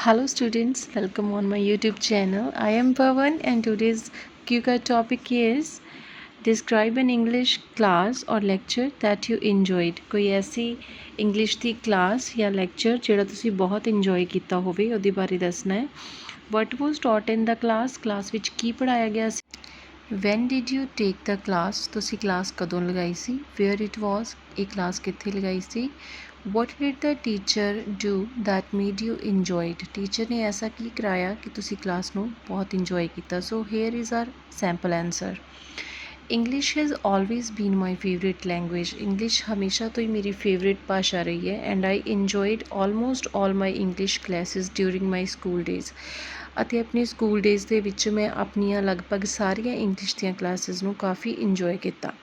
Hello students, welcome on my YouTube channel. I am Pawan and today's QCAT topic is describe an English class or lecture that you enjoyed. कोई ऐसी English ਦੀ class या lecture ਜਿਹੜਾ ਤੁਸੀਂ ਬਹੁਤ enjoy ਕੀਤਾ ਹੋਵੇ ਉਹਦੇ ਬਾਰੇ ਦੱਸਣਾ ਹੈ. What was taught in the class ਵਿੱਚ ਕੀ ਪੜਾਇਆ ਗਿਆ ਸੀ. When did you take the class? ਤੁਸੀਂ class ਕਦੋਂ ਲਗਾਈ ਸੀ. Where it was? ਇਹ class ਕਿੱਥੇ ਲਗਾਈ ਸੀ. What did the teacher do that made you enjoy it? Teacher ਨੇ ਐਸਾ ਕੀ ਕਰਾਇਆ ਕਿ ਤੁਸੀਂ class ਨੂੰ ਬਹੁਤ enjoy ਕੀਤਾ. So here is our sample answer. English has always been my favorite language. English ਹਮੇਸ਼ਾ ਤੋਂ ਹੀ ਮੇਰੀ favorite ਭਾਸ਼ਾ ਰਹੀ ਹੈ and I enjoyed almost all my English classes during my school days. ਅਤੇ ਆਪਣੇ ਸਕੂਲ ਡੇਜ਼ ਦੇ ਵਿੱਚ ਮੈਂ ਆਪਣੀਆਂ ਲਗਭਗ ਸਾਰੀਆਂ ਇੰਗਲਿਸ਼ ਦੀਆਂ ਕਲਾਸਿਸ ਨੂੰ ਕਾਫੀ ਇੰਜੋਏ ਕੀਤਾ.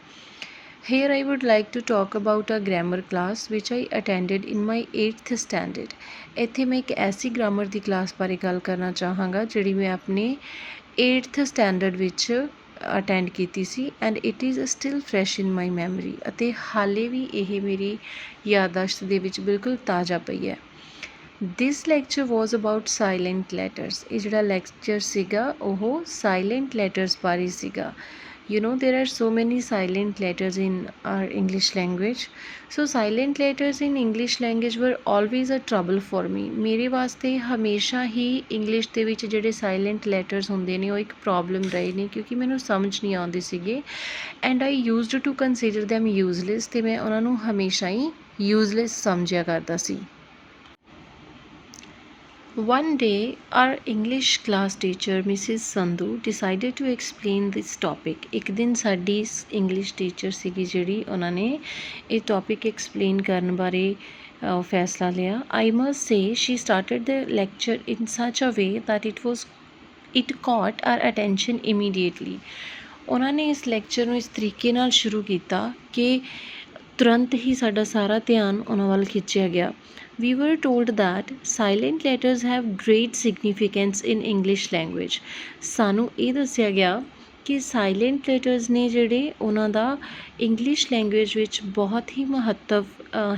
Here I would like to talk about a grammar class which I attended in my 8th standard. ਇੱਥੇ ਮੈਂ ਇੱਕ ਐਸੀ ਗ੍ਰਾਮਰ ਦੀ ਕਲਾਸ ਬਾਰੇ ਗੱਲ ਕਰਨਾ ਚਾਹਾਂਗਾ ਜਿਹੜੀ ਮੈਂ ਆਪਣੇ 8th standard ਵਿੱਚ ਅਟੈਂਡ ਕੀਤੀ ਸੀ and it is still fresh in my memory. ਅਤੇ ਹਾਲੇ ਵੀ ਇਹ ਮੇਰੀ ਯਾਦਾਸ਼ਤ ਦੇ ਵਿੱਚ ਬਿਲਕੁਲ ਤਾਜ਼ਾ ਪਈ ਹੈ. This lecture was about silent letters. ਇਹ ਜਿਹੜਾ ਲੈਕਚਰ ਸੀਗਾ ਉਹ ਸਾਈਲੈਂਟ ਲੈਟਰਸ ਬਾਰੇ ਸੀਗਾ. You know there are so many silent letters in our English language. So silent letters in English language were always a trouble for me. ਮੇਰੇ ਵਾਸਤੇ ਹਮੇਸ਼ਾ ਹੀ English ਦੇ ਵਿੱਚ ਜਿਹੜੇ ਸਾਈਲੈਂਟ ਲੈਟਰਸ ਹੁੰਦੇ ਨੇ ਉਹ ਇੱਕ ਪ੍ਰੋਬਲਮ ਰਹੇ ਨੇ ਕਿਉਂਕਿ ਮੈਨੂੰ ਸਮਝ ਨਹੀਂ ਆਉਂਦੇ ਸੀਗੇ and I used to consider them useless ਅਤੇ ਮੈਂ ਉਹਨਾਂ ਨੂੰ ਹਮੇਸ਼ਾ ਹੀ ਯੂਜ਼ਲੈਸ ਸਮਝਿਆ ਕਰਦਾ ਸੀ. One day, our English class teacher, Mrs. Sandhu, decided to explain this topic. ਇੱਕ ਦਿਨ ਸਾਡੀ English teacher ਸੀਗੀ ਜਿਹੜੀ ਉਹਨਾਂ ਨੇ ਇਹ topic explain ਕਰਨ ਬਾਰੇ ਫੈਸਲਾ ਲਿਆ. I must say she started the lecture in such a way that it caught our attention immediately. ਉਹਨਾਂ ਨੇ ਇਸ ਲੈਕਚਰ ਨੂੰ ਇਸ ਤਰੀਕੇ ਨਾਲ ਸ਼ੁਰੂ ਕੀਤਾ ਕਿ ਤੁਰੰਤ ਹੀ ਸਾਡਾ ਸਾਰਾ ਧਿਆਨ ਉਹਨਾਂ ਵੱਲ ਖਿੱਚਿਆ ਗਿਆ. We were told that silent letters have great significance in English language. ਸਾਨੂੰ ਇਹ ਦੱਸਿਆ ਗਿਆ ਕਿ ਸਾਈਲੈਂਟ ਲੈਟਰਸ ਨੇ ਜਿਹੜੇ ਉਹਨਾਂ ਦਾ ਇੰਗਲਿਸ਼ ਲੈਂਗੁਏਜ ਵਿੱਚ ਬਹੁਤ ਹੀ ਮਹੱਤਵ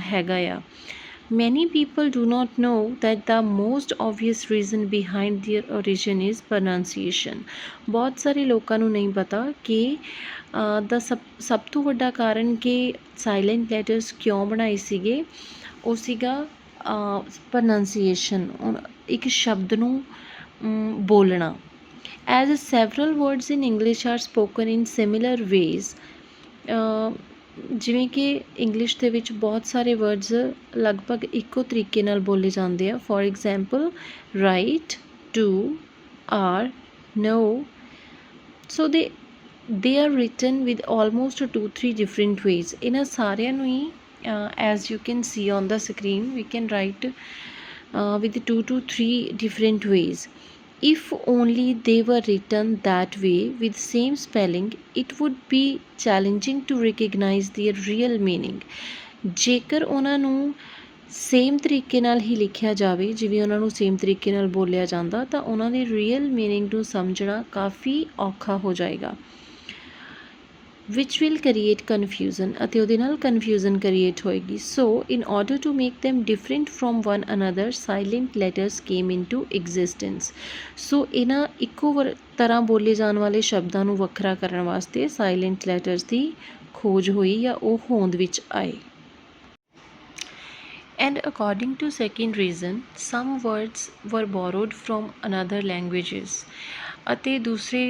ਹੈਗਾ ਆ. Many people do not know that the most obvious reason behind their origin is pronunciation. ਬਹੁਤ ਸਾਰੇ ਲੋਕਾਂ ਨੂੰ ਨਹੀਂ ਪਤਾ ਕਿ ਦਾ ਸਭ ਤੋਂ ਵੱਡਾ ਕਾਰਨ ਕਿ ਸਾਈਲੈਂਟ ਲੈਟਰਸ ਕਿਉਂ ਬਣਾਏ ਸੀਗੇ ਉਹ ਸੀਗਾ ਪ੍ਰੋਨਾਂਸੀਏਸ਼ਨ. ਇੱਕ ਸ਼ਬਦ ਨੂੰ ਬੋਲਣਾ. As several words in English are spoken in similar ways. ਜਿਵੇਂ ਕਿ ਇੰਗਲਿਸ਼ ਦੇ ਵਿੱਚ ਬਹੁਤ ਸਾਰੇ ਵਰਡਸ ਲਗਭਗ ਇੱਕੋ ਤਰੀਕੇ ਨਾਲ ਬੋਲੇ ਜਾਂਦੇ ਆ. For example write, do, are, no. So they are written with almost 2-3 different ways. ਇਹਨਾਂ ਸਾਰਿਆਂ ਨੂੰ ਹੀ as you can see on the screen we can write with 2 to 3 different ways. If only they were written that way with same spelling it would be challenging to recognize their real meaning. ਜੇਕਰ ਉਹਨਾਂ ਨੂੰ same ਤਰੀਕੇ ਨਾਲ ਹੀ ਲਿਖਿਆ ਜਾਵੇ ਜਿਵੇਂ ਉਹਨਾਂ ਨੂੰ ਸੇਮ ਤਰੀਕੇ ਨਾਲ ਬੋਲਿਆ ਜਾਂਦਾ ਤਾਂ ਉਹਨਾਂ ਦੇ ਰੀਅਲ ਮੀਨਿੰਗ ਨੂੰ ਸਮਝਣਾ ਕਾਫੀ ਔਖਾ ਹੋ ਜਾਏਗਾ. which will create confusion ਅਤੇ ਉਹਦੇ ਨਾਲ confusion create ਹੋਏਗੀ. So in order to make them different from one another silent letters came into existence. So ਇਹਨਾਂ ਇੱਕੋ ਤਰ੍ਹਾਂ ਬੋਲੇ ਜਾਣ ਵਾਲੇ ਸ਼ਬਦਾਂ ਨੂੰ ਵੱਖਰਾ ਕਰਨ ਵਾਸਤੇ ਸਾਈਲੈਂਟ ਲੈਟਰਸ ਦੀ ਖੋਜ ਹੋਈ ਜਾਂ ਉਹ ਹੋਂਦ ਵਿੱਚ ਆਏ. And according to second reason some words were borrowed from another languages. ਅਤੇ ਦੂਸਰੇ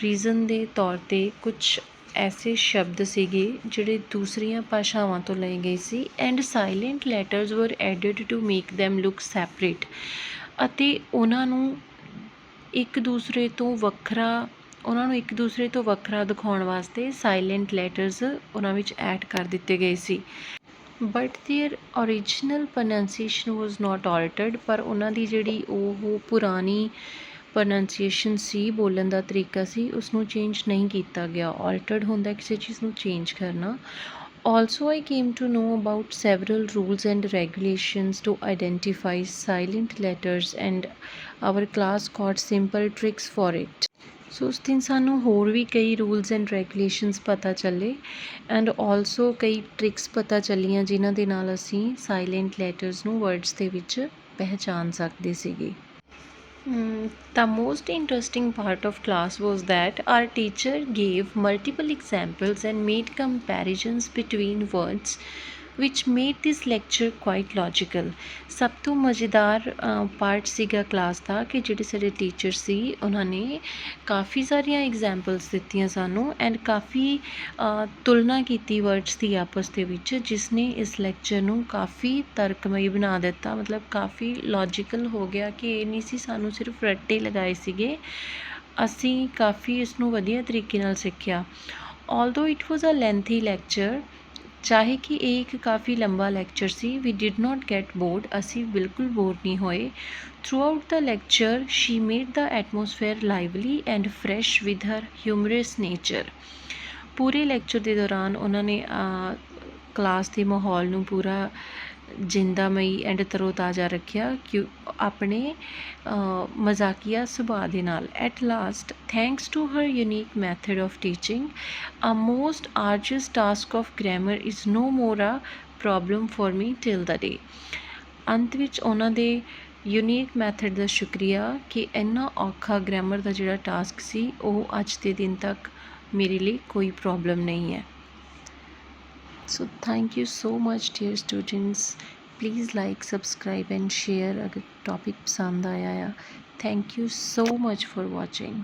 ਰੀਜ਼ਨ ਦੇ ਤੌਰ 'ਤੇ ਕੁਛ ਐਸੇ ਸ਼ਬਦ ਸੀਗੇ ਜਿਹੜੇ ਦੂਸਰੀਆਂ ਭਾਸ਼ਾਵਾਂ ਤੋਂ ਲਏ ਗਏ ਸੀ and silent letters were added to make them look separate. ਅਤੇ ਉਹਨਾਂ ਨੂੰ ਇੱਕ ਦੂਸਰੇ ਤੋਂ ਵੱਖਰਾ ਦਿਖਾਉਣ ਵਾਸਤੇ ਸਾਈਲੈਂਟ ਲੈਟਰਸ ਉਹਨਾਂ ਵਿੱਚ ਐਡ ਕਰ ਦਿੱਤੇ ਗਏ ਸੀ. ਬਟ ਦੇਅਰ ਓਰੀਜਨਲ ਪ੍ਰੋਨਾਂਸੀਏਸ਼ਨ ਵਾਜ਼ ਨਾਟ ਆਲਟਰਡ. ਪਰ ਉਹਨਾਂ ਦੀ ਜਿਹੜੀ ਉਹ ਪੁਰਾਣੀ ਪ੍ਰੋਨਾਂਸੀਏਸ਼ਨ ਸੀ, ਬੋਲਣ ਦਾ ਤਰੀਕਾ ਸੀ, ਉਸਨੂੰ ਚੇਂਜ ਨਹੀਂ ਕੀਤਾ ਗਿਆ. ਆਲਟਰਡ ਹੁੰਦਾ ਕਿਸੇ ਚੀਜ਼ ਨੂੰ ਚੇਂਜ ਕਰਨਾ. Also I came to know about several rules and regulations to identify silent letters and our class got simple tricks for it. So ਉਸ ਦਿਨ ਸਾਨੂੰ ਹੋਰ ਵੀ ਕਈ ਰੂਲਸ ਐਂਡ ਰੈਗੂਲੇਸ਼ਨਸ ਪਤਾ ਚੱਲੇ ਐਂਡ ਆਲਸੋ ਕਈ ਟ੍ਰਿਕਸ ਪਤਾ ਚੱਲੀਆਂ ਜਿਨ੍ਹਾਂ ਦੇ ਨਾਲ ਅਸੀਂ ਸਾਈਲੈਂਟ ਲੈਟਰਸ ਨੂੰ ਵਰਡਸ ਦੇ ਵਿੱਚ ਪਹਿਚਾਣ ਸਕਦੇ ਸੀਗੇ. The most interesting part of class was that our teacher gave multiple examples and made comparisons between words, which made this lecture quite logical. ਸਭ ਤੋਂ ਮਜ਼ੇਦਾਰ ਪਾਰਟ ਸੀਗਾ ਕਲਾਸ ਦਾ ਕਿ ਜਿਹੜੇ ਸਾਡੇ ਟੀਚਰ ਸੀ ਉਹਨਾਂ ਨੇ ਕਾਫੀ ਸਾਰੀਆਂ ਐਗਜ਼ਾਮਪਲਸ ਦਿੱਤੀਆਂ ਸਾਨੂੰ ਐਂਡ ਕਾਫੀ ਤੁਲਨਾ ਕੀਤੀ ਵਰਡਸ ਦੀ ਆਪਸ ਦੇ ਵਿੱਚ, ਜਿਸ ਨੇ ਇਸ ਲੈਕਚਰ ਨੂੰ ਕਾਫੀ ਤਰਕਮਈ ਬਣਾ ਦਿੱਤਾ। ਮਤਲਬ ਕਾਫੀ ਲੌਜੀਕਲ ਹੋ ਗਿਆ ਕਿ ਇਹ ਨਹੀਂ ਸੀ ਸਾਨੂੰ ਸਿਰਫ ਰੱਟੇ ਲਗਾਏ ਸੀਗੇ, ਅਸੀਂ ਕਾਫੀ ਇਸ ਨੂੰ ਵਧੀਆ ਤਰੀਕੇ ਨਾਲ ਸਿੱਖਿਆ। Although it was a lengthy lecture, ਚਾਹੇ ਕਿ ਇਹ ਇੱਕ ਕਾਫੀ ਲੰਬਾ ਲੈਕਚਰ ਸੀ, we did not get bored, ਅਸੀਂ ਬਿਲਕੁਲ ਬੋਰ ਨਹੀਂ ਹੋਏ। Throughout the lecture she made the atmosphere lively and fresh with her humorous nature. ਪੂਰੇ ਲੈਕਚਰ ਦੇ ਦੌਰਾਨ ਉਹਨਾਂ ਨੇ ਕਲਾਸ ਦੇ ਮਾਹੌਲ ਨੂੰ ਪੂਰਾ ਜਿੰਦਾਮਈ ਐਂਡ ਤਰੋਤਾਜ਼ਾ ਰੱਖਿਆ ਕਿ ਆਪਣੇ ਮਜ਼ਾਕੀਆ ਸੁਭਾਅ ਦੇ ਨਾਲ। At last, thanks to her unique method of teaching, a most arduous task of grammar is no more a problem for me till the day। ਅੰਤ ਵਿੱਚ ਉਹਨਾਂ ਦੇ ਯੂਨੀਕ ਮੈਥਡ ਦਾ ਸ਼ੁਕਰੀਆ ਕਿ ਇੰਨਾ ਔਖਾ ਗ੍ਰਾਮਰ ਦਾ ਜਿਹੜਾ ਟਾਸਕ ਸੀ ਉਹ ਅੱਜ ਦੇ ਦਿਨ ਤੱਕ ਮੇਰੇ ਲਈ ਕੋਈ ਪ੍ਰੋਬਲਮ ਨਹੀਂ ਹੈ। So thank you so much dear students, please like, subscribe and share अगर टॉपिक पसंद आया। Thank you so much for watching।